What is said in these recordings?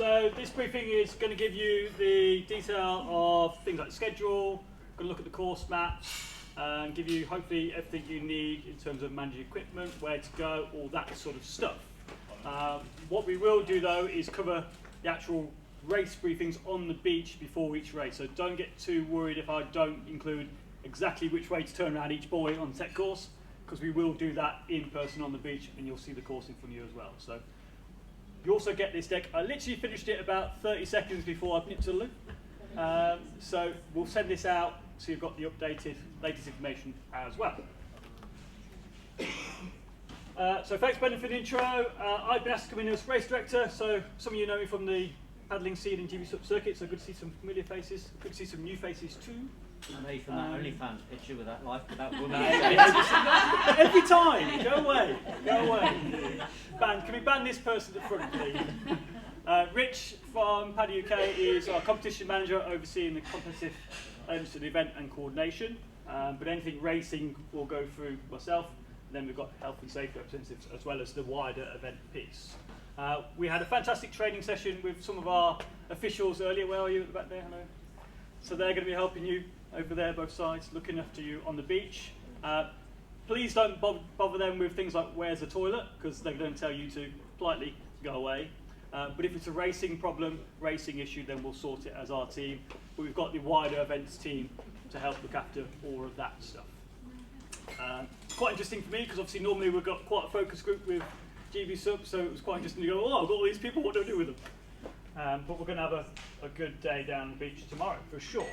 So this briefing is going to give you the detail of things like the schedule, going to look at the course maps, and give you hopefully everything you need in terms of managing equipment, where to go, all that sort of stuff. What we will do though is cover the actual race briefings on the beach before each race. So don't get too worried if I don't include exactly which way to turn around each buoy on the tech course, because we will do that in person on the beach and you'll see the course in front of you as well. So you also get this deck. I literally finished it about 30 seconds before I nipped to the loo. So we'll send this out so you've got the updated, latest information as well. So thanks Brendan for the intro. I've been asked to come in as race director, so some of you know me from the paddling scene and GB sub circuit, so good to see some familiar faces, good to see some new faces too. I know you from that OnlyFans picture with that life, with that woman. Every time, go away, go away. Can we ban this person at the front, please? Rich from Paddy UK is our competition manager, overseeing the competitive elements of the event and coordination. But anything racing will go through myself. And then we've got health and safety representatives as well as the wider event piece. We had a fantastic training session with some of our officials earlier. Where are you at the back there? Hello. So they're going to be helping you over there, both sides, looking after you on the beach. Please don't bother them with things like where's the toilet, because they're going to tell you to politely go away. But if it's a racing problem, racing issue, then we'll sort it as our team. But we've got the wider events team to help look after all of that stuff. Quite interesting for me, because obviously normally we've got quite a focus group with GB Sub, so it was quite interesting to go, oh, I've got all these people, what do I do with them? But we're going to have a good day down the beach tomorrow, for sure.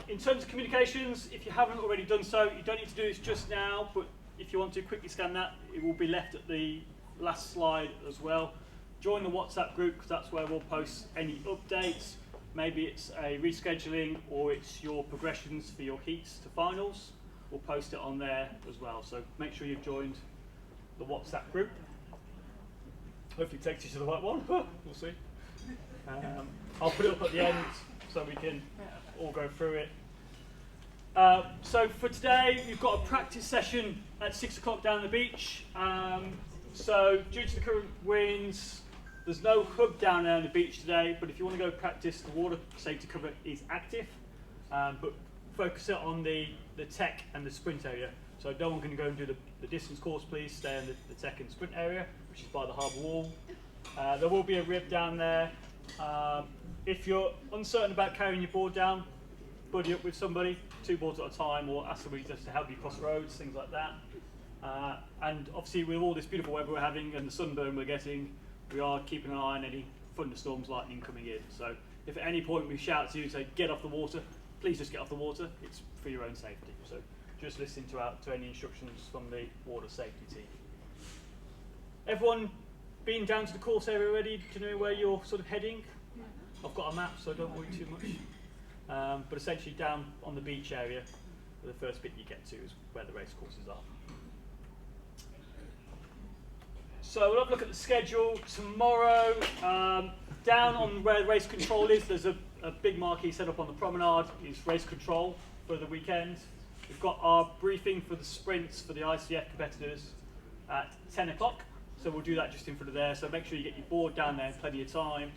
In terms of communications, if you haven't already done so, you don't need to do this just now, but if you want to quickly scan that, it will be left at the last slide as well. Join the WhatsApp group, because that's where we'll post any updates. Maybe it's a rescheduling or it's your progressions for your heats to finals. We'll post it on there as well, so make sure you've joined the WhatsApp group. Hopefully it takes you to the right one. We'll see. I'll put it up at the end so we can all go through it. So for today, we've got a practice session at 6 o'clock down the beach. So due to the current winds, there's no hub down there on the beach today, but if you want to go practice, the water safety cover is active. But focus it on the tech and the sprint area. So no one can go and do the distance course, please. Stay in the tech and sprint area, which is by the harbour wall. There will be a rib down there. If you're uncertain about carrying your board down, buddy up with somebody, 2 boards at a time, or ask somebody just to help you cross roads, things like that. And obviously with all this beautiful weather we're having and the sunburn we're getting, we are keeping an eye on any thunderstorms, lightning coming in. So if at any point we shout to you and say, get off the water, please just get off the water. It's for your own safety. So just listen to any instructions from the water safety team. Everyone been down to the course area already? Do you know where you're sort of heading? I've got a map, so don't worry too much. But essentially down on the beach area, the first bit you get to is where the race courses are. So we'll have a look at the schedule tomorrow. Down on where the race control is, there's a big marquee set up on the promenade. It's race control for the weekend. We've got our briefing for the sprints for the ICF competitors at 10 o'clock. So we'll do that just in front of there. So make sure you get your board down there in plenty of time.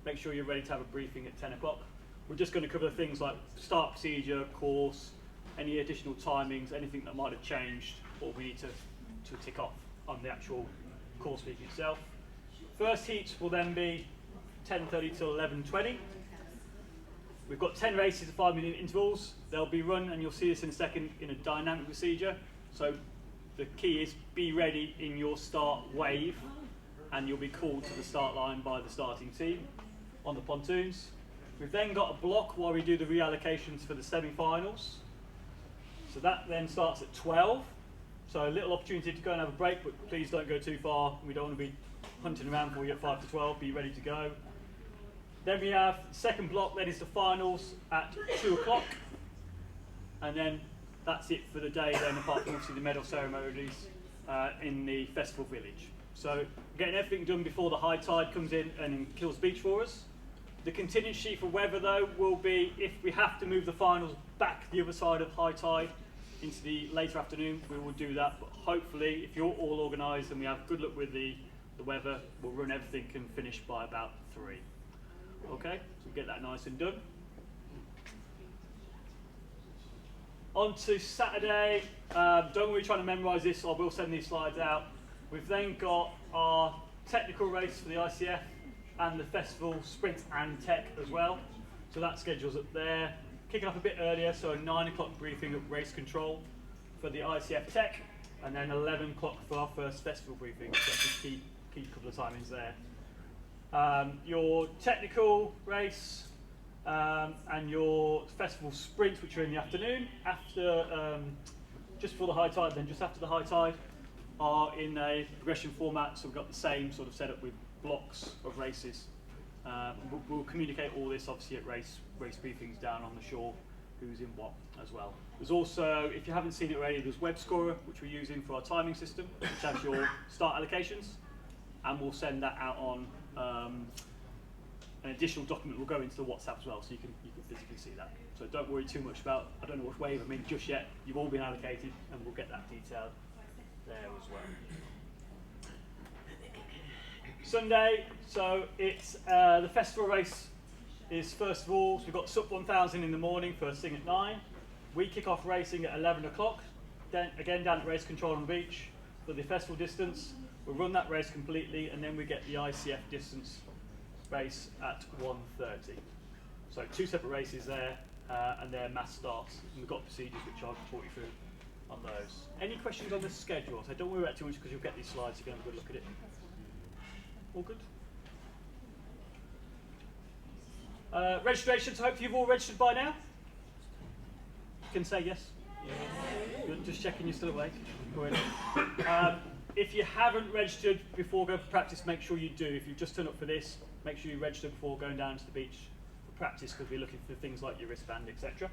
Make sure you're ready to have a briefing at 10 o'clock. We're just going to cover things like start procedure, course, any additional timings, anything that might have changed, or we need to tick off on the actual course week itself. First heats will then be 10:30 till 11:20. We've got 10 races at 5-minute intervals. They'll be run, and you'll see this in a second, in a dynamic procedure. So the key is be ready in your start wave, and you'll be called to the start line by the starting team on the pontoons. We've then got a block while we do the reallocations for the semi-finals. So that then starts at 12. So a little opportunity to go and have a break, but please don't go too far. We don't want to be hunting around for you at 5 to 12. Be ready to go. Then we have second block, then is the finals at 2 o'clock. And then that's it for the day then, apart from obviously the medal ceremonies in the festival village. So getting everything done before the high tide comes in and kills the beach for us. The contingency for weather though will be if we have to move the finals back the other side of high tide into the later afternoon, we will do that. But hopefully if you're all organised and we have good luck with the the weather. We'll run everything and finish by about 3. Okay, so get that nice and done. On to Saturday. Don't worry trying to memorise this, I will send these slides out. We've then got our technical race for the ICF and the festival sprint and tech as well. So that schedule's up there. Kicking off a bit earlier, so a 9 o'clock briefing at race control for the ICF tech, and then 11 o'clock for our first festival briefing. So just keep a couple of timings there. Your technical race and your festival sprint, which are in the afternoon, after just before the high tide, then just after the high tide, are in a progression format. So we've got the same sort of setup with blocks of races. We'll communicate all this obviously at race briefings down on the shore, who's in what as well. There's also, if you haven't seen it already, there's Web Scorer, which we're using for our timing system, which has your start allocations, and we'll send that out on an additional document will go into the WhatsApp as well, so you can physically see that. So don't worry too much about, I don't know which wave I'm in just yet. You've all been allocated, and we'll get that detailed there as well. Sunday, so it's the festival race is first of all, so we've got SUP 1000 in the morning, first thing at 9. We kick off racing at 11 o'clock, then again down at race control on the beach for the festival distance. We'll run that race completely, and then we get the ICF distance race at 1:30. So 2 separate races there, and their mass starts. And we've got procedures which I'll talk you through on those. Any questions on the schedule? So don't worry about it too much because you'll get these slides, you can have a good look at it. All good? Registration, so hopefully you've all registered by now. You can say yes. Good, just checking you're still awake. If you haven't registered before going for practice, make sure you do. If you've just turned up for this, make sure you register before going down to the beach for practice, because we're looking for things like your wristband, etc.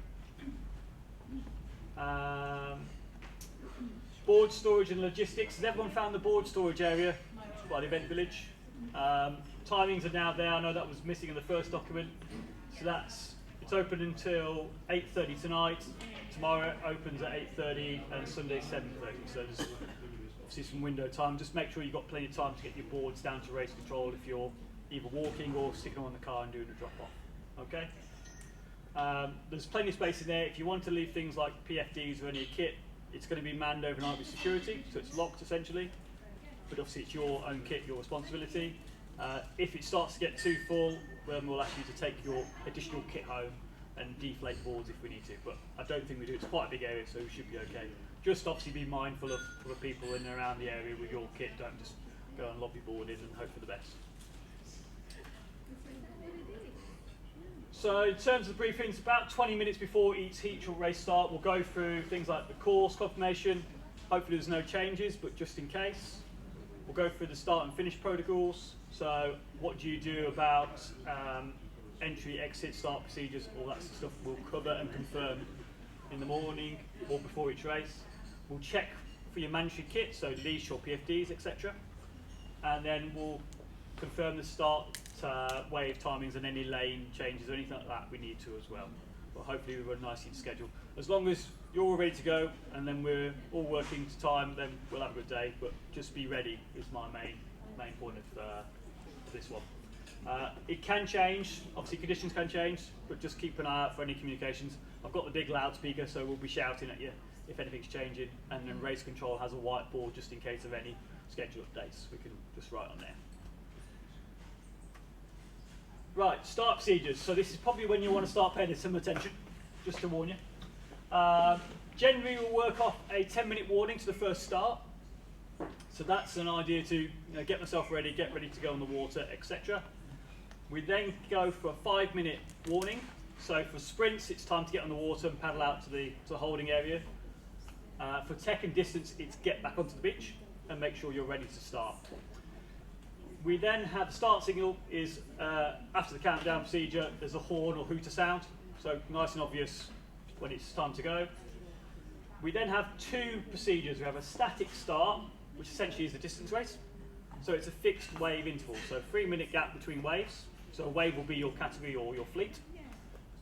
Board storage and logistics. Has everyone found the board storage area by the event village? Timings are now there. I know that was missing in the first document. So it's open until 8:30 tonight. Tomorrow it opens at 8:30 and Sunday 7:30. So there's obviously some window time. Just make sure you've got plenty of time to get your boards down to race control if you're either walking or sticking them on the car and doing a drop off. Okay. There's plenty of space in there. If you want to leave things like PFDs or any kit, it's going to be manned overnight with security, so it's locked essentially. But obviously it's your own kit, your responsibility. If it starts to get too full, then we'll ask you to take your additional kit home and deflate boards if we need to. But I don't think we do. It's quite a big area, so we should be okay. Just obviously be mindful of the people in and around the area with your kit. Don't just go and lobby board in and hope for the best. So in terms of the briefings, about 20 minutes before each heat or race start, we'll go through things like the course confirmation. Hopefully there's no changes, but just in case. We'll go through the start and finish protocols. So what do you do about entry, exit, start procedures, all that stuff we'll cover and confirm in the morning or before each race. We'll check for your mandatory kit, so leash or PFDs, etc. And then we'll confirm the start wave timings and any lane changes or anything like that we need to as well. But hopefully we run nicely to schedule. As long as you're all ready to go and then we're all working to time, then we'll have a good day. But just be ready is my main point of this one. It can change, obviously conditions can change, but just keep an eye out for any communications. I've got the big loudspeaker, so we'll be shouting at you if anything's changing, and then race control has a whiteboard just in case of any schedule updates. We can just write on there. Right, start procedures. So this is probably when you want to start paying some attention, just to warn you. Generally we'll work off a 10-minute warning to the first start. So that's an idea to get myself ready, get ready to go on the water, etc. We then go for a 5-minute warning. So for sprints, it's time to get on the water and paddle out to the holding area. For tech and distance, it's get back onto the beach and make sure you're ready to start. We then have the start signal is after the countdown procedure, there's a horn or hooter sound. So nice and obvious when it's time to go. We then have 2 procedures. We have a static start, which essentially is a distance race. So it's a fixed wave interval, so 3-minute gap between waves. So a wave will be your category or your fleet.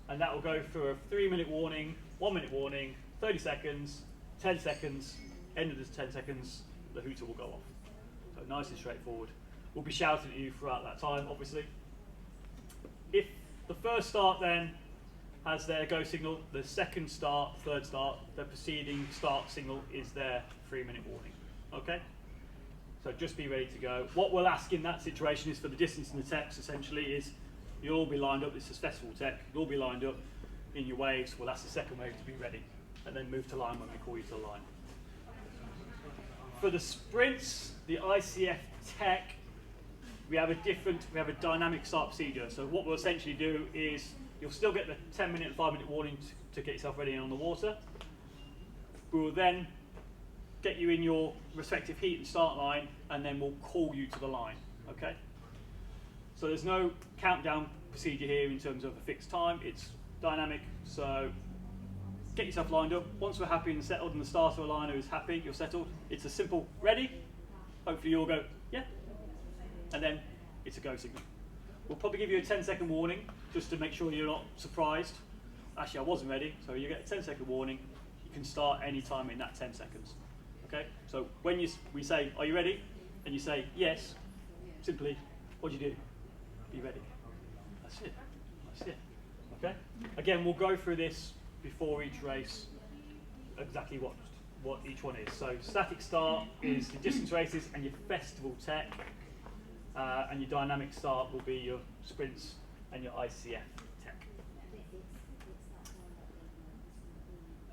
And that will go through a 3-minute warning, 1-minute warning, 30 seconds, 10 seconds, end of the 10 seconds, the hooter will go off. So nice and straightforward. will be shouting at you throughout that time, obviously. If the first start then has their go signal, the second start, third start, the preceding start signal is their 3-minute warning. Okay? So just be ready to go. What we'll ask in that situation is for the distance in the text, essentially, is you'll all be lined up. This is festival tech. You'll all be lined up in your waves. We'll ask the second wave to be ready, and then move to line when we call you to the line. For the sprints, the ICF tech, we have a dynamic start procedure. So what we'll essentially do is you'll still get the 10-minute and 5-minute warning to get yourself ready on the water. We will then get you in your respective heat and start line, and then we'll call you to the line, okay? So there's no countdown procedure here in terms of a fixed time. It's dynamic, so get yourself lined up. Once we're happy and settled and the starter or liner is happy, you're settled, it's a simple ready. Hopefully you'll go, yeah, and then it's a go signal. We'll probably give you a 10-second warning just to make sure you're not surprised. Actually, I wasn't ready, so you get a 10-second warning. You can start any time in that 10 seconds. Okay? So when we say, are you ready? And you say, yes, simply, what do you do? Be ready. That's it. That's it. Okay? Again, we'll go through this before each race, exactly what each one is. So static start is the distance races and your festival tech, and your dynamic start will be your sprints and your ICF tech.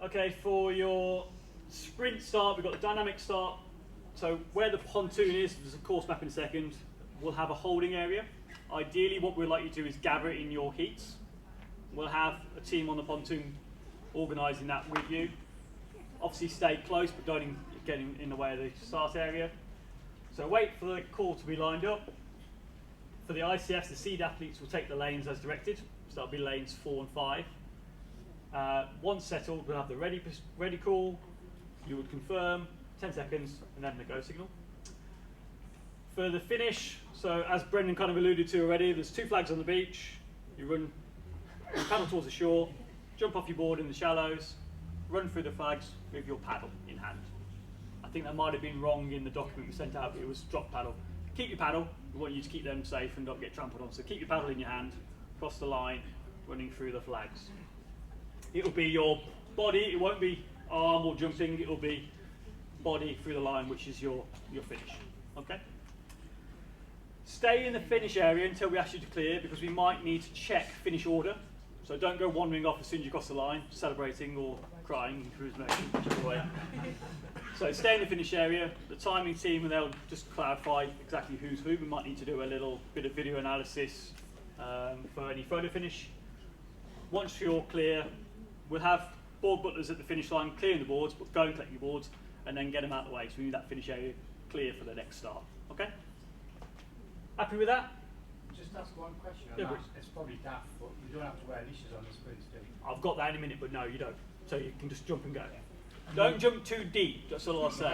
Okay, for your sprint start, we've got the dynamic start. So where the pontoon is, there's a course map in a second, we'll have a holding area. Ideally, what we'd like you to do is gather it in your heats. We'll have a team on the pontoon organising that with you. Obviously stay close, but don't get in the way of the start area. So wait for the call to be lined up. For the ICFs, the seed athletes will take the lanes as directed. So that'll be lanes 4 and 5. Once settled, we'll have the ready call. You would confirm, 10 seconds, and then the go signal. For the finish, so as Brendan kind of alluded to already, there's 2 flags on the beach. You paddle towards the shore, jump off your board in the shallows, run through the flags with your paddle in hand. I think that might have been wrong in the document we sent out, but it was drop paddle. Keep your paddle, we want you to keep them safe and not get trampled on. So keep your paddle in your hand, cross the line, running through the flags. It'll be your body, it won't be arm or jumping, it'll be body through the line, which is your finish. Okay? Stay in the finish area until we ask you to clear, because we might need to check finish order. So don't go wandering off as soon as you cross the line, celebrating or crying in cruise motion, whichever way. So stay in the finish area. The timing team, and they'll just clarify exactly who's who. We might need to do a little bit of video analysis for any photo finish. Once you're clear, we'll have board butlers at the finish line clearing the boards, but go and collect your boards and then get them out of the way. So we need that finish area clear for the next start. Okay? Happy with that? Just ask one question. Yeah, It's probably daft, but you don't have to wear leashes on the sprints, do you? I've got that in a minute, but no, you don't. So you can just jump and go. Don't jump too deep, that's all I'll say.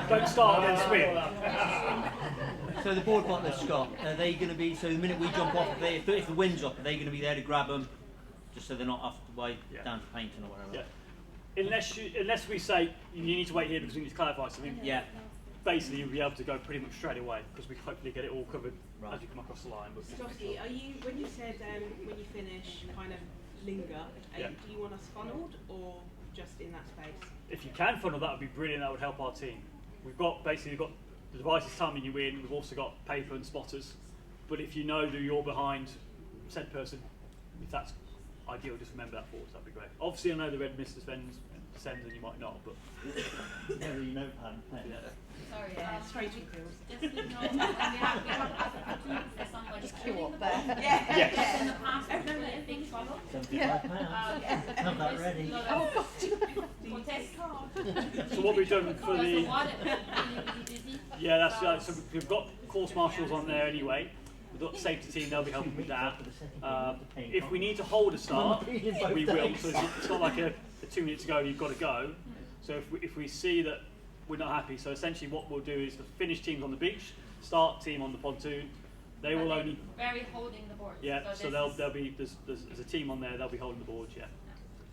Don't start and then swim. So the board butlers, Scott, are they going to be, so the minute we jump off, if the wind's up, are they going to be there to grab them, just so they're not off the way down to painting or whatever? Yeah. Unless we say, you need to wait here because we need to clarify something. Yeah. Basically, you'll be able to go pretty much straight away, because we hopefully get it all covered as you come across the line. But Jossie, are you, when you said when you finish, kind of linger, do you want us funneled or just in that space? if you can funnel, that would be brilliant. That would help our team. We've got the devices timing you in. We've also got paper and spotters. But if you know that you're behind said person, if that's ideal, just remember that forward. That'd be great. Obviously, I know the red mist sends and you might not, but never you know, yeah. Sorry, straight to pills. just to know, when we have for somebody Just queue up there. Yes. Just in the past, we've done a big follow. £75. Have that ready. Oh, God. For test card. So what we've done for the busy. yeah, that's right. So we've got course marshals on there anyway. We've got the safety team; they'll be helping with that. If we need to hold a start, we will. So it's not like a 2 minutes ago and you've got to go. So if we see that we're not happy, so essentially what we'll do is the finish team's on the beach, start team on the pontoon. They will only very holding the board. yeah. So there'll be there's a team on there. They'll be holding the boards. Yeah.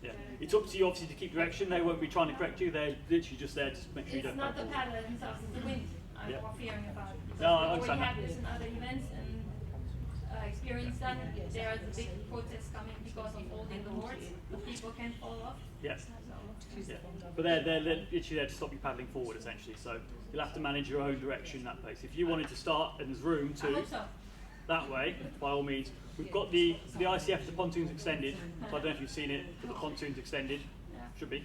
Yeah. It's up to you obviously to keep direction. They won't be trying to correct you. They're literally just there to make sure you don't. It's not the paddle themselves; it's the wind. I'm more fearing about it. No, I We understand already that. have this in other events and experience that. There are the big protests coming because of holding the boards. People can't fall off. Yes. So, Yeah. But they're literally there to stop you paddling forward, essentially. So you'll have to manage your own direction in that place. If you wanted to start and there's room I to hope so. that way, by all means. We've got the ICF, the pontoon's extended. So I don't know if you've seen it, but the pontoon's extended. Should be.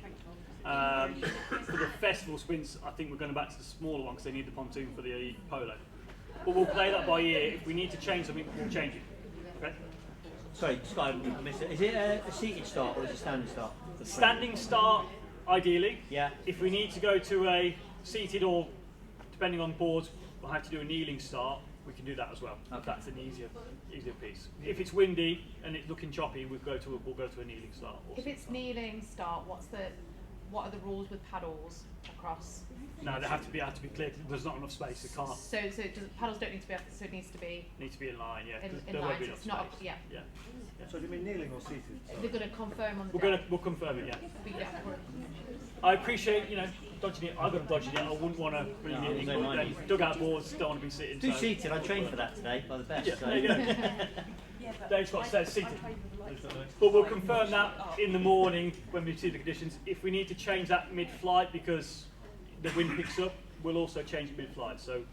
For the festival sprints, I think we're going back to the smaller one because they need the pontoon for the polo. But we'll play that by ear. If we need to change something, we'll change it. Okay? Sorry, Sky, I missed it. Is it a seated start or is it a standing start? Standing start, ideally. Yeah. If we need to go to a seated or, depending on boards, we'll have to do a kneeling start. We can do that as well. Okay. That's an easier piece. If it's windy and it's looking choppy, we'll go to a kneeling start. If it's kneeling start, what are the rules with paddles across? No, they have to be clear. There's not enough space. It can't. So paddles don't need to be up. So it needs to be In line. Yeah. 'Cause in there line. won't be So enough it's not. space. Yeah. So do you mean kneeling or seated? They're going to confirm on the day. We'll confirm it. Yeah. But yeah, I appreciate dodging it. I've got to dodge it. I wouldn't want to be No, kneeling. don't mind Then it. dugout boards don't want to be sitting. Do so- seated. I trained for that today by the best. Yeah, So. there you go. Dave's got to say seated. But we'll confirm that in the morning when we see the conditions. If we need to change that mid-flight because the wind picks up, we'll also change it mid-flight. So,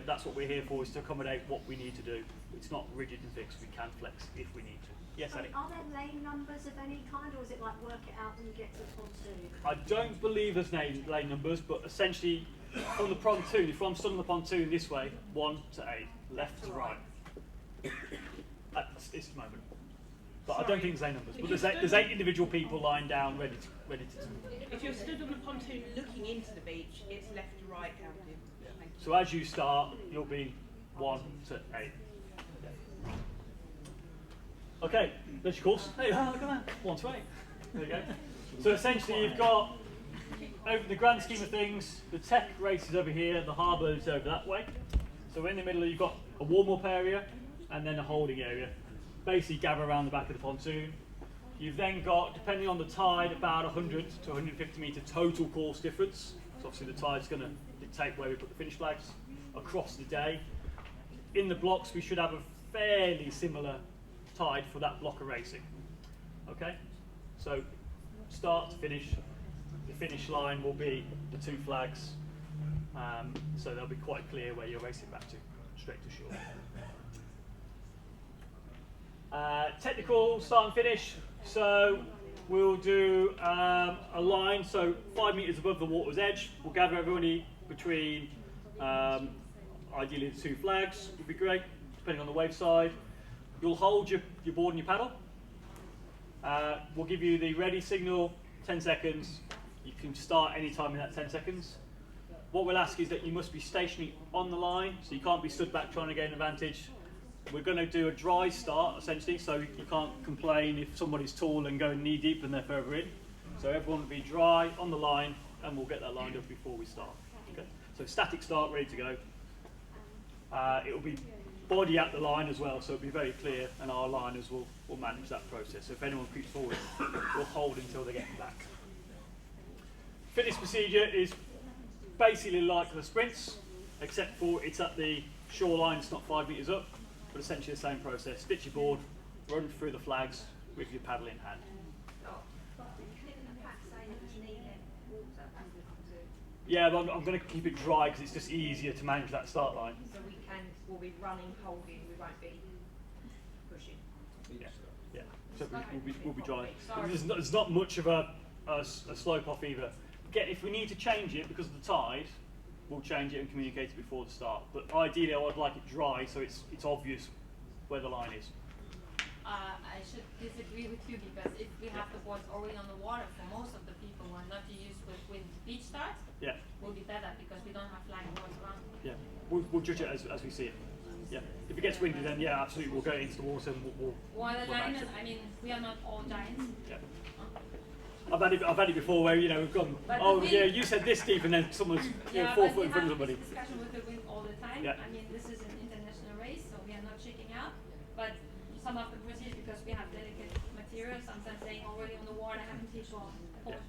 that's what we're here for, is to accommodate what we need to do. It's not rigid and fixed. We can flex if we need to. Yes, Annie? Are there lane numbers of any kind, or is it like work it out when you get to the pontoon? I don't believe there's lane numbers, but essentially from the pontoon, if I'm stood on the pontoon this way, 1 to 8, left to right. At this moment. But I don't think there's lane numbers. But there's 8 individual people lying down ready to. If you're stood on the pontoon looking into the beach, it's left to right counting. So as you start, you'll be 1 to 8. Okay, there's your course. Hey, look at that. 1 to 8. There you go. So essentially you've got, over the grand scheme of things, the tech race is over here, the harbour is over that way. So in the middle you've got a warm-up area and then a holding area. Basically gather around the back of the pontoon. You've then got, depending on the tide, about 100 to 150 metre total course difference. So obviously the tide's going to dictate where we put the finish flags across the day. In the blocks we should have a fairly similar tide for that block of racing. Okay? So start to finish, the finish line will be the 2 flags. So they'll be quite clear where you're racing back to, straight to shore. Technical start and finish. So we'll do a line, so 5 metres above the water's edge. We'll gather everybody between, ideally the 2 flags would be great, depending on the wave side. You'll hold your board and your paddle. We'll give you the ready signal, 10 seconds. You can start any time in that 10 seconds. What we'll ask is that you must be stationary on the line, so you can't be stood back trying to gain an advantage. We're going to do a dry start, essentially, so you can't complain if somebody's tall and going knee deep and they're further in. So everyone will be dry on the line, and we'll get that lined up before we start. Okay? So static start, ready to go. It will be body at the line as well, so it'll be very clear, and our liners will manage that process. So if anyone creeps forward, we'll hold until they get back. Finish procedure is basically like the sprints, except for it's at the shoreline, it's not 5 metres up, but essentially the same process. Stitch your board, run through the flags with your paddle in hand. Yeah, but I'm going to keep it dry because it's just easier to manage that start line. So we'll be running, holding, we won't be pushing. Yeah. So we'll be dry. There's not much of a slope off either. Again, if we need to change it because of the tide, we'll change it and communicate it before the start. But ideally, I would like it dry so it's obvious where the line is. I should disagree with you because if we have the boards already on the water, for most of the people who are not used with beach starts, will be better because we don't have flying boards around. Yeah, we'll judge it as we see it. Yeah, if it gets windy, then yeah, absolutely, we'll go into the water and we'll Well, the we'll line match is, it. I mean, we are not all giants. Yeah. I've had it before where we've gone. But Oh the wind- yeah, you said this deep, and then someone's 4 foot in front of somebody. We have this discussion with the wind all the time. Yeah. I mean, this is an international race, so we are not checking out. But some of the procedures, because we have delicate material, sometimes saying already on the water, having people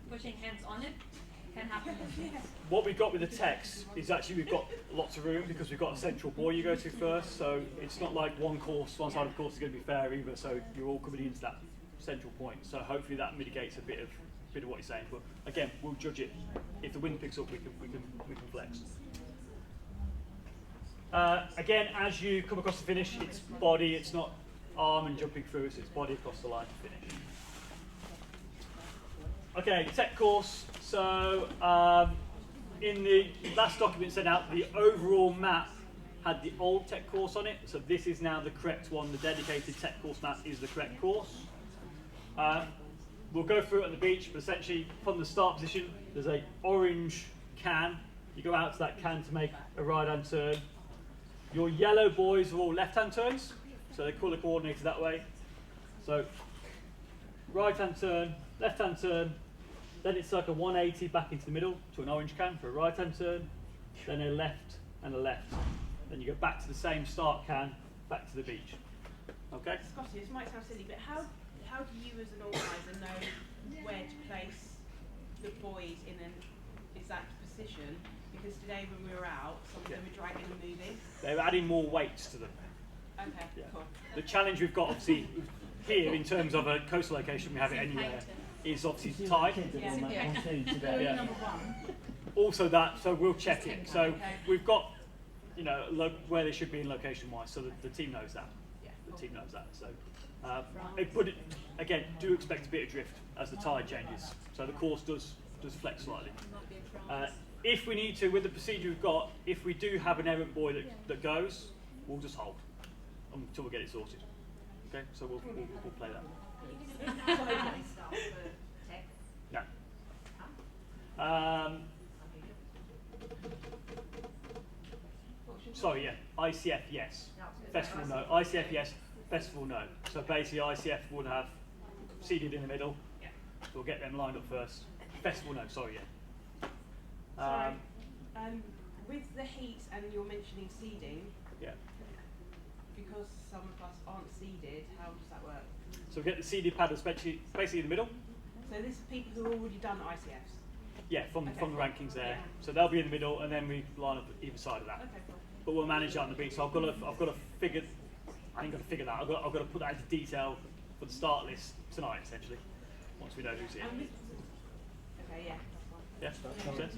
pushing hands on it. Can happen. What we've got with the text is actually we've got lots of room because we've got a central buoy you go to first, so it's not like one side of the course is going to be fair either, so you're all coming into that central point. So hopefully that mitigates a bit of what you're saying. But again, we'll judge it. If the wind picks up, we can flex. Again, as you come across the finish, it's body, it's not arm and jumping through, so it's body across the line to finish. Okay, tech course. So in the last document sent out, the overall map had the old tech course on it. So this is now the correct one. The dedicated tech course map is the correct course. We'll go through it on the beach, but essentially from the start position, there's a orange can. You go out to that can to make a right-hand turn. Your yellow buoys are all left-hand turns, so they're colour coordinated that way. So right-hand turn, left-hand turn, then it's like a 180 back into the middle to an orange can for a right-hand turn, then a left and a left. Then you go back to the same start can, back to the beach. Okay? Scotty, this might sound silly, but how do you as an organiser know where to place the buoys in an exact position? Because today when we were out, some of them were dragging and moving. They're adding more weights to them. Okay, Yeah. cool. The challenge we've got obviously here in terms of a coastal location, we have it anywhere, is obviously tide. Yeah. Also that, so we'll check it. So we've got, you know, where they should be in location wise, so the team knows that. The team knows that. So, but again, do expect a bit of drift as the tide changes. So the course does flex slightly. If we need to, with the procedure we've got, if we do have an errant buoy that goes, we'll just hold until we get it sorted. Okay, so we'll play that. No. Sorry, yeah. ICF, yes. Festival, no. ICF, yes. Festival, no. So basically, ICF would have seeded in the middle. So we'll get them lined up first. Festival, no. Sorry, yeah. With the heat and you're mentioning seeding, Yeah. because some of us aren't seeded, how does that work? So we get the seeded paddles basically in the middle. So this is people who have already done ICFs? Yeah, from the rankings there. So they'll be in the middle, and then we line up either side of that. Okay, cool. But we'll manage that on the beach. So I've got to figure. I ain't got to figure that. I've got to put that into detail for the start list tonight, essentially. Once we know who's here. Okay, yeah. Yeah. Makes sense?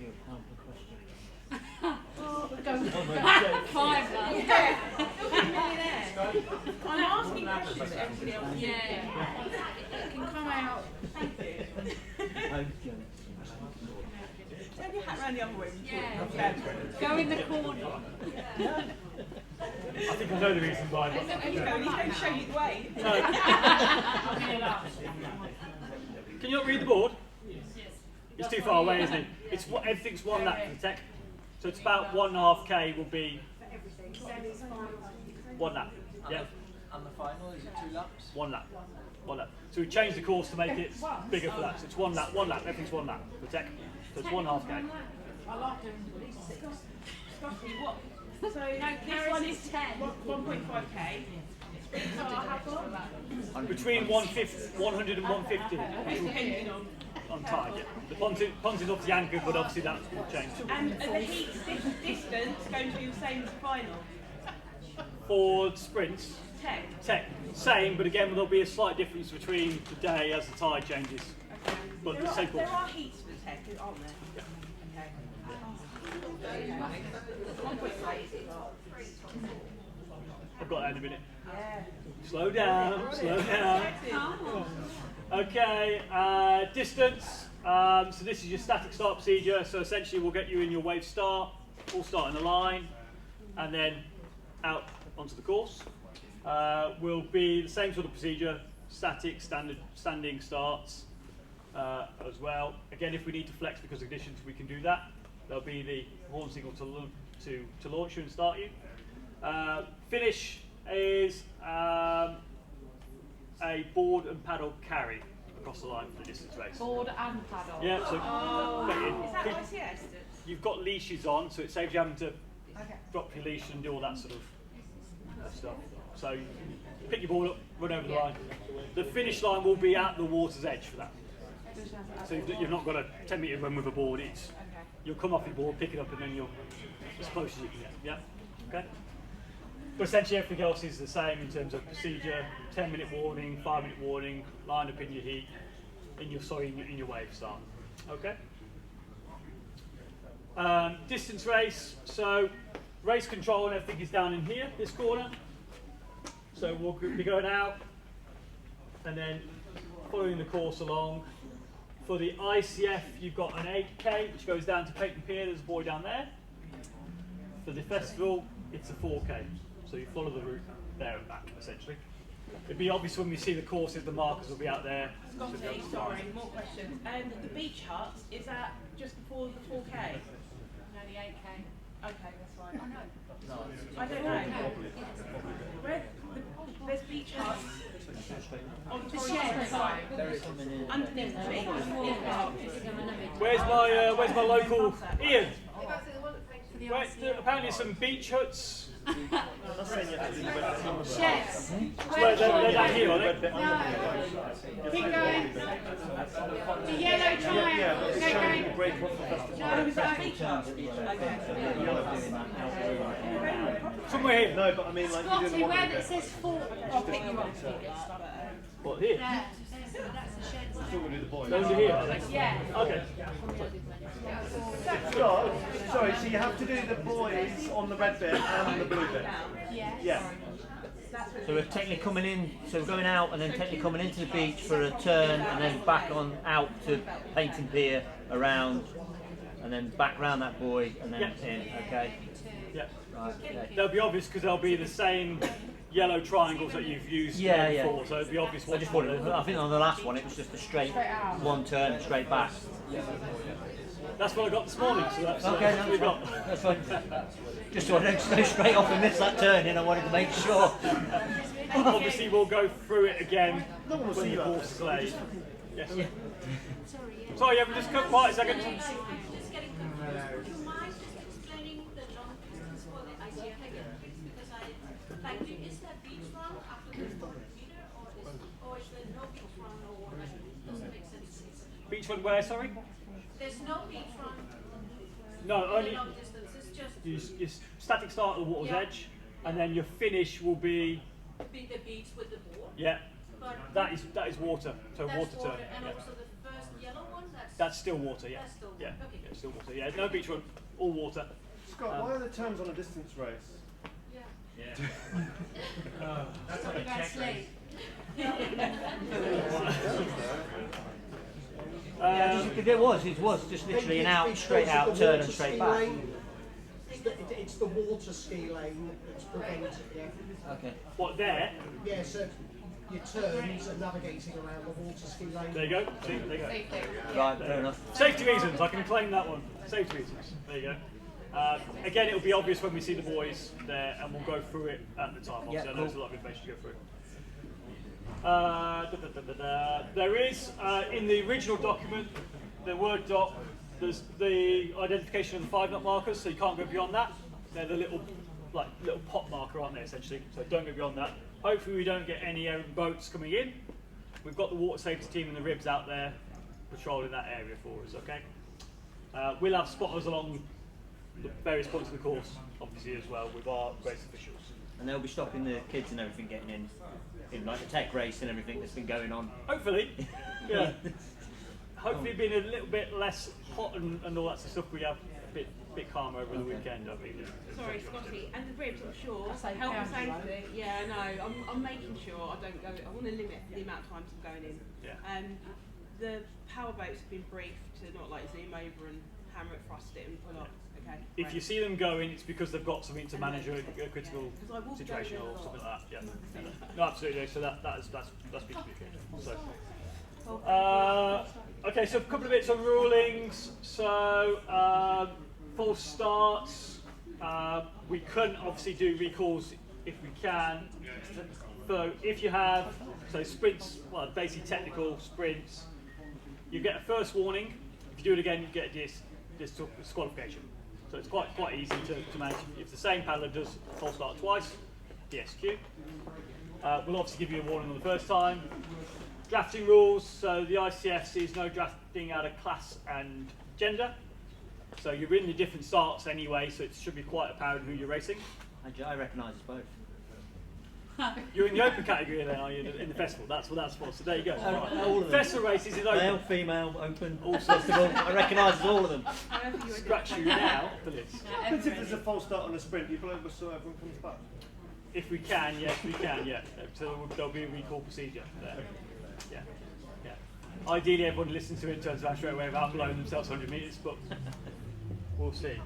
I'm asking questions to everybody else. Yeah. It can come out. Thank you. Turn your hat round the other way. Yeah. Go in the corner. I think I know the reason why. He's going to show you the way. Can you not read the board? It's too far away, isn't it? Everything's one lap for the tech. So it's about 1.5k will be one lap. Yeah. And the final, is it 2 laps? One lap. So we changed the course to make it bigger for that. So it's one lap, everything's one lap for tech. So it's 1.5k. I like them. Scotty, what? So this one is 1.5k. Between 100 and 150. Depending On tide, yeah. The pontoon's obviously anchored, but obviously that will change. And are the heats distance going to be the same as the final? For sprints, Tech. same, but again there'll be a slight difference between the day as the tide changes. Okay. But the same course. There are heats for the tech, aren't there? Yeah. Okay. 1.5. I've got that in a minute. Yeah. Slow down. Okay, distance. So this is your static start procedure. So essentially we'll get you in your wave start, all start in a line, and then out onto the course. Will be the same sort of procedure, static, standing starts as well. Again, if we need to flex because of conditions, we can do that. There'll be the horn signal to launch you and start you. Finish is a board and paddle carry across the line for the distance race. Board and paddle. Yeah, so Is that ICS? you've got leashes on, so it saves you having to drop your leash and do all that sort of stuff. So you pick your board up, run over the line. The finish line will be at the water's edge for that. So you've not got a 10-metre run with a board. It's you'll come off your board, pick it up, and then you'll as close as you can get. Yeah. Okay. But essentially everything else is the same in terms of procedure: 10-minute warning, 5-minute warning, line up in your heat, in your wave start. Okay. Distance race. So race control and everything is down in here, this corner. So we'll be going out and then following the course along. For the ICF, you've got an 8K, which goes down to Peyton Pier. There's a boy down there. For the festival, it's a 4K. So you follow the route there and back, essentially. It'd be obvious when we see the courses, the markers will be out there. Scotty, sorry, more questions. The beach huts, is that just before the 4K? No, the 8K. Okay, that's fine. Oh no. I don't know. Where there's beach huts on the shed side, underneath the beach. Where's my local Ian? Apparently some beach huts. Sheds. They're down here, are they? No. Keep going. The yellow triangle. Keep going. No, Somewhere here. No, but I mean, like Scotty, you do the one where it says 4. I'll pick you up. What, here? There. That's the shed. Still gonna do the boys. Those are here, are they? Yeah. Okay. So, sorry, so you have to do the boys on the red bit and the blue bit. Yeah. Yeah. So we're technically coming in, so we're going out and then technically coming into the beach for a turn and then back on out to Peyton Pier, around, and then back round that buoy and then in, okay? Yeah. Right, okay. They'll be obvious because they'll be the same yellow triangles that you've used before, so it'll be obvious what I just wanted, I think on the last one it was just a straight one turn and straight back. That's what I got this morning, so that's what we got. That's fine. Just so I don't go straight off and miss that turn in, I wanted to make sure. Obviously we'll go through it again when the course is laid. Yes. Yeah. Sorry, yeah, just come quiet a second. Just getting confused. Do you mind just explaining the long distance for the ICF again, please? Because is that beach run after the 400 meter, or is there no beach run, or doesn't make sense? Beach run where, sorry? There's no beach run. No, only long distance. It's just your static start at the water's edge, and then your finish will be the beach with the board. yeah. But That is water. So that's water turn. and Yeah. also the first yellow one. That's still water. Yeah. That's still water. Yeah. Okay. Yeah, still water. Yeah. No beach run. All water. Scott, why are the terms on a distance race? That's like a check race. It was just literally an out, straight out, turn and straight back. It's the water ski lane that's prevented, yeah? Okay. What, there? Yeah, so your turns are navigating around the water ski lane. There you go. See, there you go. Right, fair enough. Safety reasons, I can claim that one. Safety reasons. There you go. Again, it'll be obvious when we see the boys there, and we'll go through it at the time. Obviously, I know there's a lot of information to go through. There is, in the original document, the Word doc, there's the identification of the 5-knot markers, so you can't go beyond that. They're the little pot marker, aren't they, essentially? So don't go beyond that. Hopefully we don't get any boats coming in. We've got the water safety team and the ribs out there patrolling that area for us, okay? We'll have spotters along the various points of the course, obviously, as well, with our race officials. And they'll be stopping the kids and everything getting in like the tech race and everything that's been going on. Hopefully, yeah. Hopefully being a little bit less hot and all that sort of stuff, we have a bit calmer over the weekend, I think. Sorry, Scotty, and the ribs, I'm sure, health and safety, yeah, no, I'm making sure I don't go, I want to limit the amount of times I'm going in. Yeah. The power boats have been briefed to not like zoom over and hammer it, thrust it and pull off. Okay. If you see them going, it's because they've got something to manage a critical situation or something like that. Yeah. No, absolutely. So that's been communicated. So, okay. So a couple of bits on rulings. So false starts. We couldn't obviously do recalls if we can. So if you have sprints, well, basically technical sprints, you get a first warning. If you do it again, you get a disqualification. So it's quite easy to manage. If the same paddler does a false start twice, DSQ. We'll obviously give you a warning on the first time. Drafting rules, so the ICF sees no drafting out of class and gender. So you're in the different starts anyway, so it should be quite apparent who you're racing. I recognise us both. You're in the open category then, are you, in the festival? That's what that's for, so there you go. All of them. Festival races is open. Male, female, open, all festival. I recognise all of them. Scratch you now for this. But if there's a false start on a sprint, you blow so everyone comes back? If we can, yes, we can, yeah. So there'll be a recall procedure there. Yeah. Yeah. Ideally, everyone listens to it and turns around straight away without blowing themselves 100 metres, but we'll see.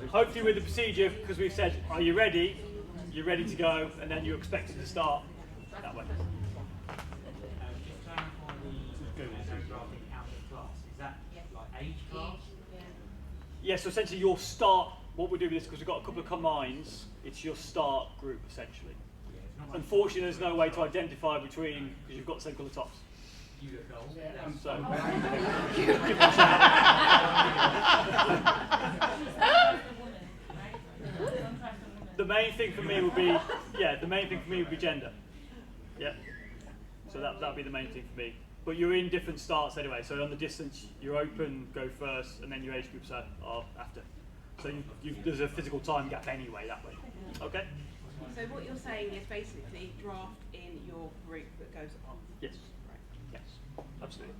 Hopefully with the procedure, because we've said, are you ready? You're ready to go, and then you're expected to start that way. Just clarify the drafting out of class. Is that like age class? Yeah, so essentially your start, what we do with this, because we've got a couple of combines, it's your start group essentially. Unfortunately, there's no way to identify between, because you've got the same colour tops. So, the main thing for me would be, gender. Yeah. So that'd be the main thing for me. But you're in different starts anyway. So on the distance, you're open, go first, and then your age groups are after. So there's a physical time gap anyway that way. Okay. So what you're saying is basically draft in your group that goes on. Yes. Right. Yes. Absolutely.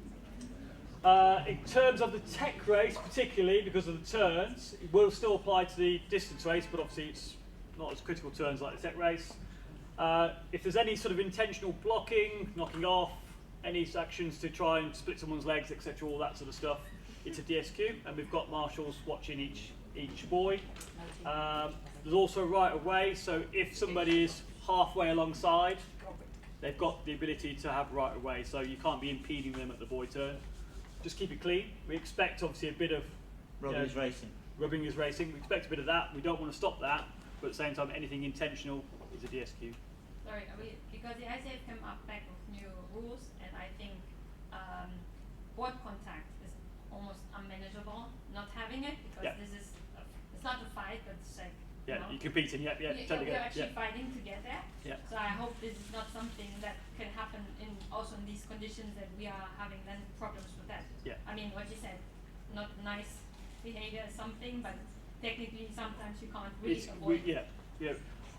In terms of the tech race, particularly because of the turns, it will still apply to the distance race, but obviously it's not as critical turns like the tech race. If there's any sort of intentional blocking, knocking off, any actions to try and split someone's legs, etc., all that sort of stuff, it's a DSQ, and we've got marshals watching each buoy. There's also right of way, so if somebody is halfway alongside, they've got the ability to have right of way, so you can't be impeding them at the buoy turn. Just keep it clean. We expect obviously a bit of Rubbing is racing. Rubbing is racing. We expect a bit of that. We don't want to stop that, but at the same time, anything intentional is a DSQ. Sorry, because the ICF came up back with new rules, and I think board contact is almost unmanageable not having it, because this is it's not a fight, but it's like you're competing. Totally. We're actually fighting to get there. Yeah. So I hope this is not something that can happen also in these conditions, that we are having then problems with that. Yeah. I mean, what you said, not nice behavior is something, but technically sometimes you can't really avoid.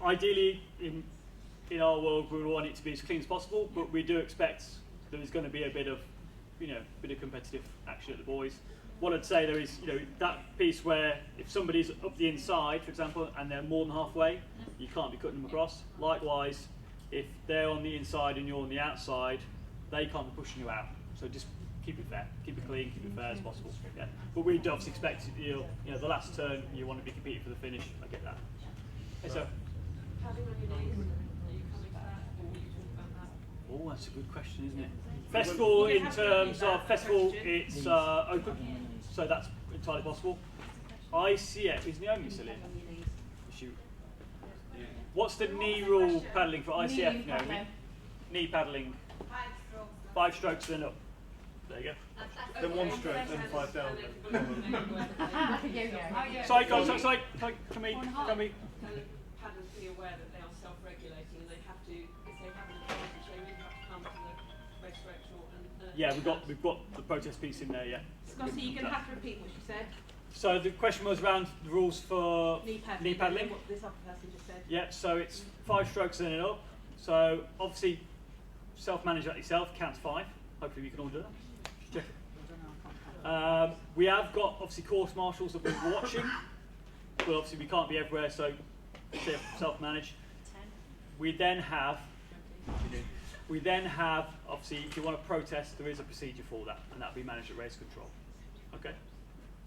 Ideally, in our world, we want it to be as clean as possible, but we do expect there's going to be a bit of competitive action at the buoys. What I'd say there is, that piece where if somebody's up the inside, for example, and they're more than halfway, you can't be cutting them across. Likewise, if they're on the inside and you're on the outside, they can't be pushing you out. So just keep it fair, keep it clean, keep it fair as possible. Yeah. But we obviously expect the last turn you want to be competing for the finish. I get that. Hey, so. Padding on your knees, are you coming to that, or will you talk about that? Oh, that's a good question, isn't it? Festival, in terms of festival, it's open, so that's entirely possible. ICF, is Naomi still in? Shoot. What's the knee rule paddling for ICF, Naomi? Knee paddling. 5 strokes then up. There you go. Then 1 stroke, then 5 down. Sorry, can we? Paddlers be aware that they are self-regulating, and they have to, if they have an advantage, they really have to come to the race director and. Yeah, we've got the protest piece in there. Yeah. Scotty, you're going to have to repeat what she said. So the question was around the rules for knee paddling. What this other person just said. Yeah, so it's 5 strokes in and up. So obviously, self-manage that yourself. Counts 5. Hopefully, we can all do that. Just check it. We have got obviously course marshals that we're watching, but obviously we can't be everywhere. So self-manage. We then have obviously, if you want to protest, there is a procedure for that, and that'll be managed at race control. Okay.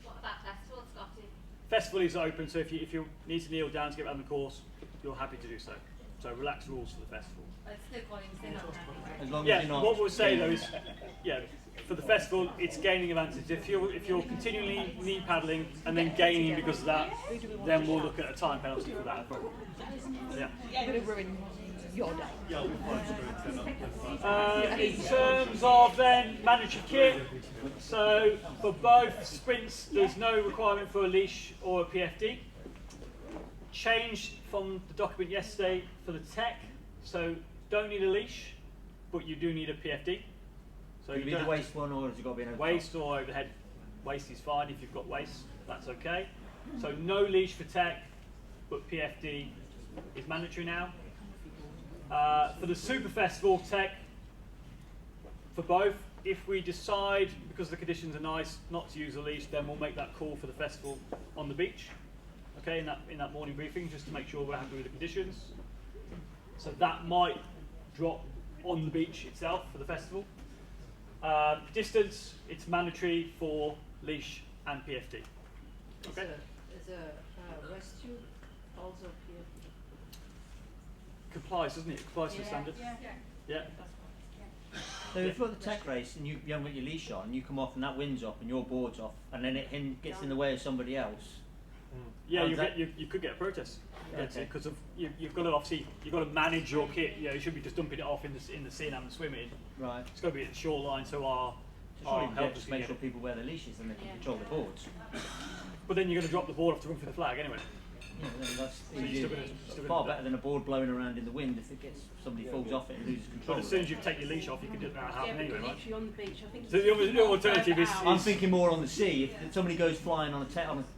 What about festival, Scotty? Festival is open, so if you need to kneel down to get around the course, you're happy to do so. So relaxed rules for the festival. But still calling, still not happy. As long as Yeah, you're not. what we'll say though is, for the festival, it's gaining advantage. If you're continually knee paddling and then gaining because of that, then we'll look at a time penalty for that. Yeah. You're going to ruin your day. Yeah, I'll be 5 strokes, 10 up. In terms of then mandatory kit, so for both sprints, there's no requirement for a leash or a PFD. Changed from the document yesterday for the tech, so don't need a leash, but you do need a PFD. So Could it you be don't the waist one, or has it got to be an overtop? waist or overhead. Waist is fine if you've got waist, that's okay. So no leash for tech, but PFD is mandatory now. For the Super Festival tech, for both, if we decide, because the conditions are nice, not to use a leash, then we'll make that call for the festival on the beach. Okay, in that morning briefing, just to make sure we're happy with the conditions. So that might drop on the beach itself for the festival. Distance, it's mandatory for leash and PFD. Okay. Is a rescue also PFD? Complies, doesn't it? Complies to the standards. Yeah. So if you've got the tech race and you haven't got your leash on, you come off and that wind's off and your board's off, and then it gets in the way of somebody else. Yeah, you could get a protest because you've got to obviously you've got to manage your kit. You should be just dumping it off in the sea and having to swim in. Right. It's got to be at the shoreline, so our helpers just make sure people wear their leashes and they can control the boards. But then you're going to drop the board off to run for the flag anyway. Yeah, then that's you're still gonna far do better than a board blowing around in the wind if somebody falls off it and loses control. But as soon as you take your leash off, you can do that happen anyway, right? Literally on the beach. I think So the alternative is I'm thinking more on the sea. If somebody goes flying on a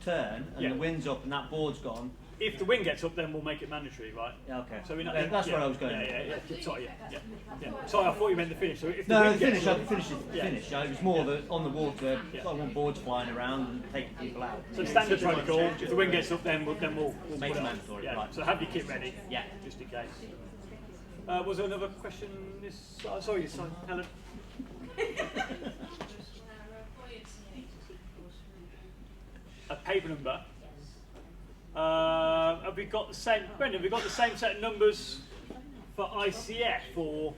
turn and the wind's up and that board's gone. If the wind gets up, then we'll make it mandatory, right? Yeah, okay. So we're not, that's where I was going. Sorry, Sorry, I thought you meant the finish. So if the No, wind the gets finish. up, I finished the finish. It was more on the water. I want boards flying around and taking people out. So standard protocol. If the wind gets up, then we'll make put it it mandatory. Yeah. Right. So have your kit ready. Yeah. Just in case. Was there another question? Sorry, Helen. A paper number. Have we got the same, Brendan? Have we got the same set of numbers for ICF or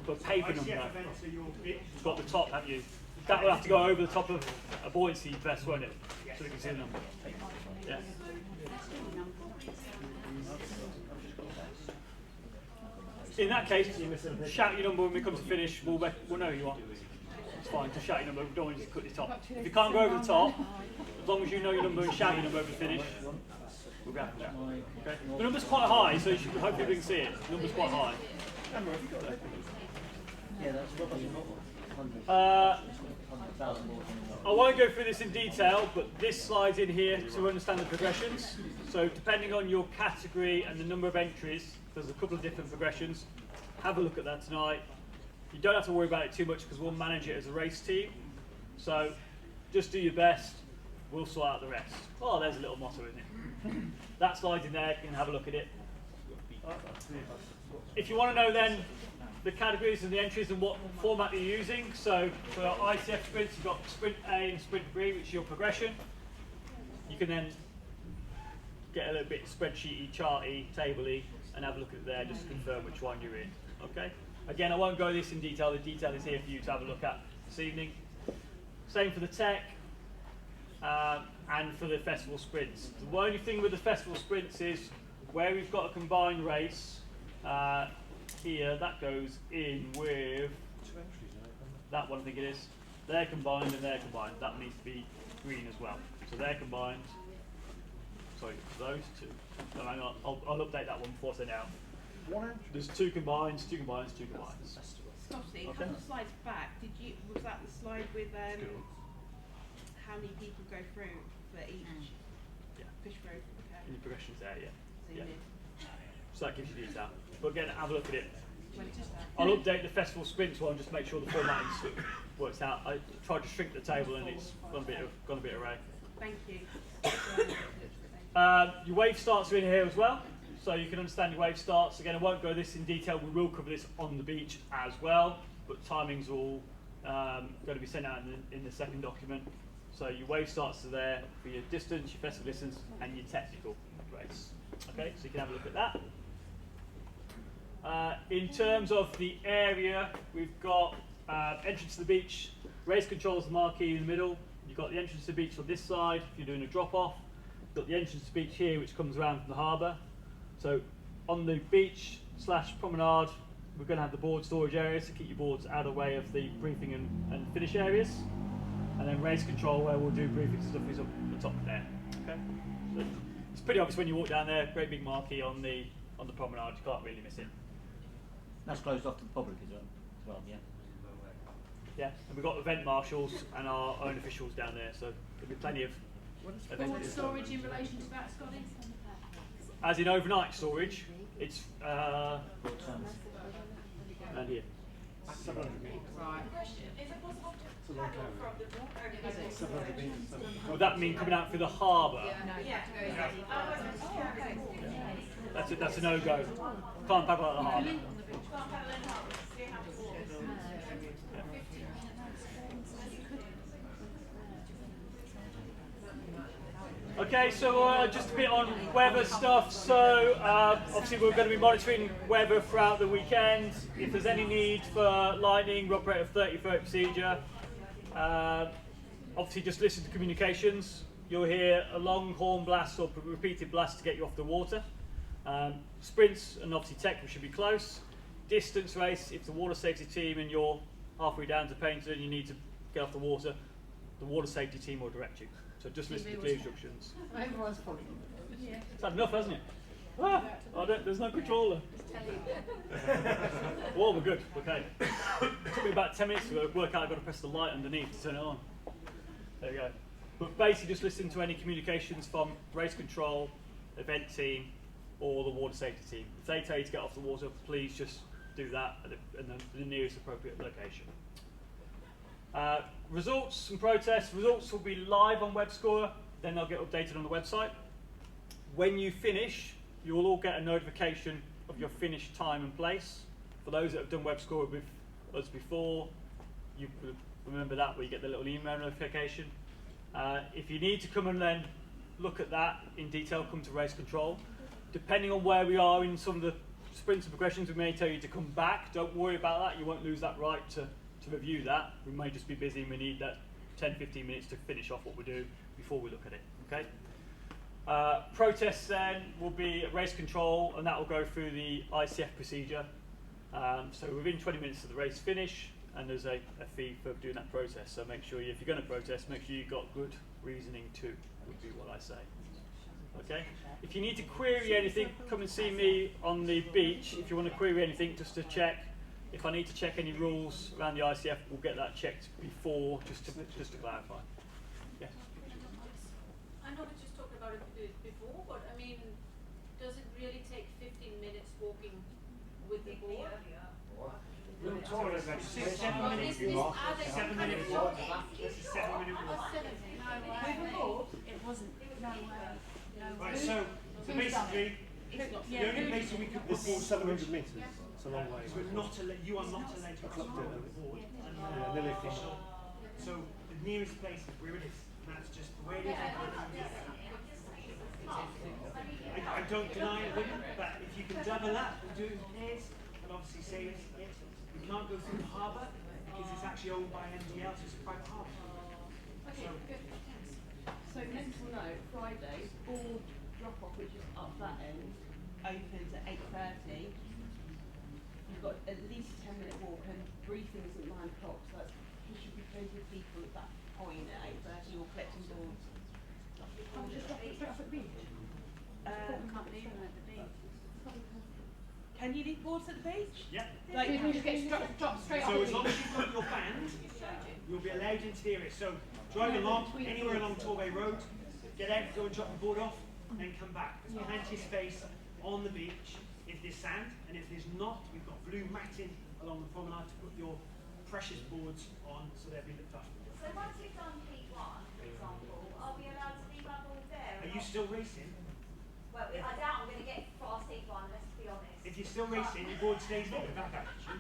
for paper number? You've got the top, haven't you? That will have to go over the top of a buoyancy vest, won't it? So we can see the number. Yeah. In that case, shout your number when we come to finish. We'll know who you are. It's fine to shout your number. We don't want you to cut your top. If you can't go over the top, as long as you know your number and shout your number over the finish, we'll be happy with that. Okay. The number's quite high, so you should hopefully we can see it. The number's quite high. Yeah, that's I won't go through this in detail, but this slides in here to understand the progressions. So depending on your category and the number of entries, there's a couple of different progressions. Have a look at that tonight. You don't have to worry about it too much because we'll manage it as a race team. So just do your best, we'll sort out the rest. Oh, there's a little motto, isn't it? That slides in there, you can have a look at it. If you want to know then the categories and the entries and what format you're using, so for ICF sprints you've got sprint A and sprint B, which is your progression. You can then get a little bit spreadsheety, charty, tabley, and have a look at it there just to confirm which one you're in. Okay. Again, I won't go this in detail. The detail is here for you to have a look at this evening. Same for the tech and for the festival sprints. The only thing with the festival sprints is where we've got a combined race here, that goes in with that one, I think it is. They're combined and they're combined. That needs to be green as well. So they're combined. Sorry, those two. No, hang on. I'll update that one before I send it out. There's two combines, two combines, two combines. Scotty, a couple of slides back, was that the slide with how many people go through for each fish road? Okay. In the progressions there, yeah. So you did. So that gives you detail. But again, have a look at it. When it's just that. I'll update the festival sprints one just to make sure the formatting works out. I tried to shrink the table and it's gone a bit array. Thank you. Your wave starts are in here as well, so you can understand your wave starts. Again, I won't go this in detail. We will cover this on the beach as well, but timings are all going to be sent out in the second document. So your wave starts are there for your distance, your festival distance, and your technical race. Okay, so you can have a look at that. In terms of the area, we've got entrance to the beach, race controls the marquee in the middle. You've got the entrance to the beach on this side if you're doing a drop-off. You've got the entrance to the beach here, which comes around from the harbour. So on the beach / promenade, we're going to have the board storage areas to keep your boards out of the way of the briefing and finish areas. And then race control, where we'll do briefing stuff, is up the top there. Okay. So it's pretty obvious when you walk down there. Great big marquee on the promenade. You can't really miss it. That's closed off to the public as well, yeah. Yeah, and we've got event marshals and our own officials down there, so there'll be plenty of Forward storage in relation to that, Scotty? As in overnight storage, it's around here. 700 metres. Right. Is it possible to paddle from the 700 metres. Would that mean coming out through the harbour? Yeah. That's a no-go. Can't paddle out of the harbour. Can't paddle in harbour. So you have to walk. Okay, so just a bit on weather stuff. So obviously we're going to be monitoring weather throughout the weekend. If there's any need for lightning, we operate a 30-foot procedure. Obviously just listen to communications. You'll hear a long horn blast or repeated blast to get you off the water. Sprints and obviously tech should be close. Distance race, if the water safety team and you're halfway down to Paynton and you need to get off the water safety team will direct you. So just listen to clear instructions. Everyone's falling. It's had enough, hasn't it? Ah, there's no controller. Well, we're good. Okay. It took me about 10 minutes to work out I've got to press the light underneath to turn it on. There you go. But basically just listen to any communications from race control, event team, or the water safety team. If they tell you to get off the water, please just do that at the nearest appropriate location. Results and protests. Results will be live on WebScorer, then they'll get updated on the website. When you finish, you'll all get a notification of your finish time and place. For those that have done WebScorer with us before, you remember that where you get the little email notification. If you need to come and then look at that in detail, come to race control. Depending on where we are in some of the sprints and progressions, we may tell you to come back. Don't worry about that, you won't lose that right to review that. We may just be busy and we need that 10-15 minutes to finish off what we do before we look at it. Okay. Protests then will be at race control, and that will go through the ICF procedure. So within 20 minutes of the race finish, and there's a fee for doing that protest. So make sure if you're going to protest, make sure you've got good reasoning too, would be what I say. Okay. If you need to query anything, come and see me on the beach. If you want to query anything, just to check. If I need to check any rules around the ICF, we'll get that checked before, just to clarify. Yes. I know we just talked about it before, but I mean, does it really take 15 minutes walking with the board? Little tour is like 7 minutes. 7 minutes walk. This is 7 minute walk. It wasn't. No way. Right, so basically, the only place we could This is 700 metres. It's a long way. is you are not allowed to cross the board. Yeah, nearly official. So the nearest place is where it is. And that's just the way it is. I don't deny it, but if you can double up and do it in pairs, and obviously say it, we can't go through the harbour because it's actually owned by MDL, so it's a private harbour. Okay, good. So mental note, Friday, board drop-off, which is up that end, opens at 8:30. You've got at least a 10-minute walk, and briefings at 9 o'clock, so there should be plenty of people at that point at 8:30 or collecting boards. Oh, just drop it straight off at the beach? Can't leave them at the beach. Can you leave boards at the beach? Yeah. Like, you can just get dropped straight off So the as long beach. as you've got your band, you'll be allowed into the area. So drive along, anywhere along Torbay Road, get out, go and drop the board off, and then come back. There's plenty of space on the beach if there's sand, and if there's not, we've got blue matting along the promenade to put your precious boards on so they'll be looked after. So once we've done P1, for example, are we allowed to leave our board there? Are you still racing? Well, I doubt I'm going to get past P1, let's be honest. If you're still racing, your board stays there.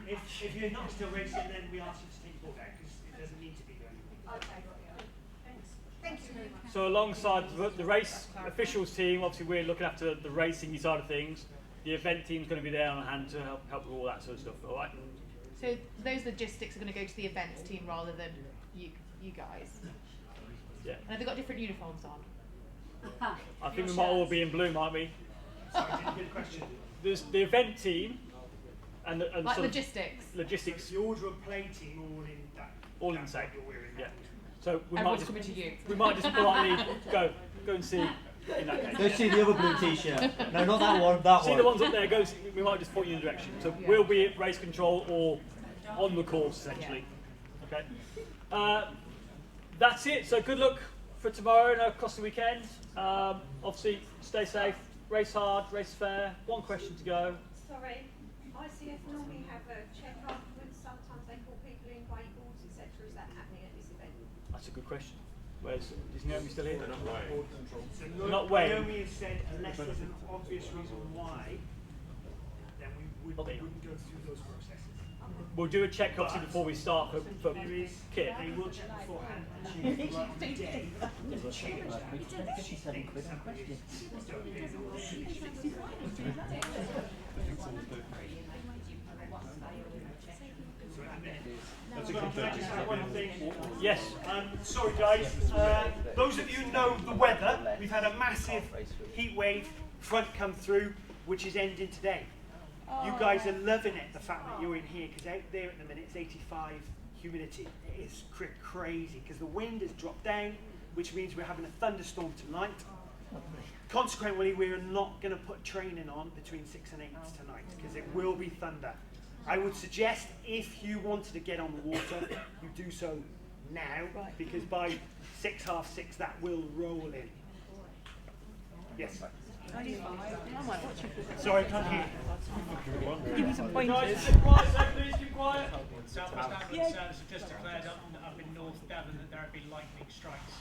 If you're not still racing, then we ask you to take your board out because it doesn't need to be there anymore. Okay, got you. Thanks. Thank you very much. So alongside the race officials team, obviously we're looking after the racing side of things. The event team's going to be there on hand to help with all that sort of stuff. All right. So those logistics are going to go to the events team rather than you guys. Yeah. And have they got different uniforms on? I think we might all be in blue, might we? Sorry, didn't get the question. There's the event team and Like sort of logistics. logistics The order of play team all in that. all in the that same. you're wearing. Yeah. So we might Everyone's just coming to you. we might just politely go and see. In that case. Go see the other blue t-shirt. No, not that one, that See one. the ones up there. Go. We might just point you in the direction. So we'll be at race control or on the course essentially. Okay. That's it. So good luck for tomorrow and across the weekend. Obviously, stay safe, race hard, race fair. One question to go. Sorry, ICF normally have a check afterwards. Sometimes they call people in whiteboards, etc. Is that happening at this event? That's a good question. Is Naomi still here? So Not weighing. Naomi has said unless there's an obvious reason why, then we wouldn't go through those processes. We'll do a check obviously before we start for There is, kit. they will check beforehand and choose the right day to change that. She thinks somebody is Yes. Sorry guys, those of you who know the weather, we've had a massive heat wave front come through, which is ending today. You guys are loving it, the fact that you're in here, because out there at the minute it's 85 humidity. It is crazy, because the wind has dropped down, which means we're having a thunderstorm tonight. Consequently, we're not going to put training on between 6 and 8 tonight, because it will be thunder. I would suggest if you wanted to get on the water, you do so now, because by 6, half 6, that will roll in. Yes. Sorry, I can't hear. Give me some pointers. Guys, keep quiet, please keep quiet. South West Ambulance Service have just declared up in North Devon that there have been lightning strikes.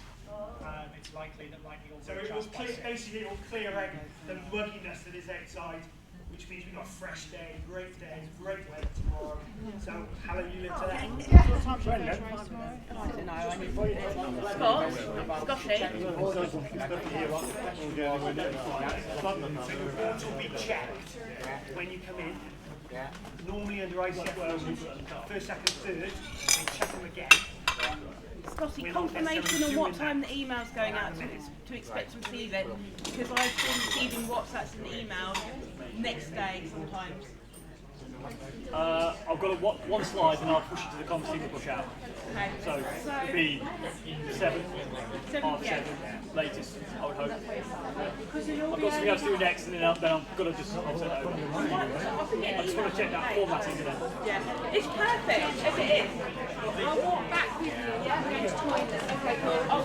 It's likely that lightning will So reach it will us by 6. basically it will clear out the mugginess that is outside, which means we've got a fresh day, great weather tomorrow. So how long you live today? What time should we race tomorrow? I don't know. I need It will be checked when you come in. Normally under ICF rules, first, second, third, they check them again. Scotty, confirmation on what time the email's going out to expect to receive it, because I've been receiving WhatsApps and emails next day sometimes. I've got one slide and I'll push it to the conference team to push out. Okay. So it'll be 7, half 7, latest, I would hope. I've got something else to do next and then I'm going to just send it over. I just want to check that formatting again. Yeah, it's perfect as it is. I'll walk back with you. Yeah, I'm going to toilet. Okay, cool. I'll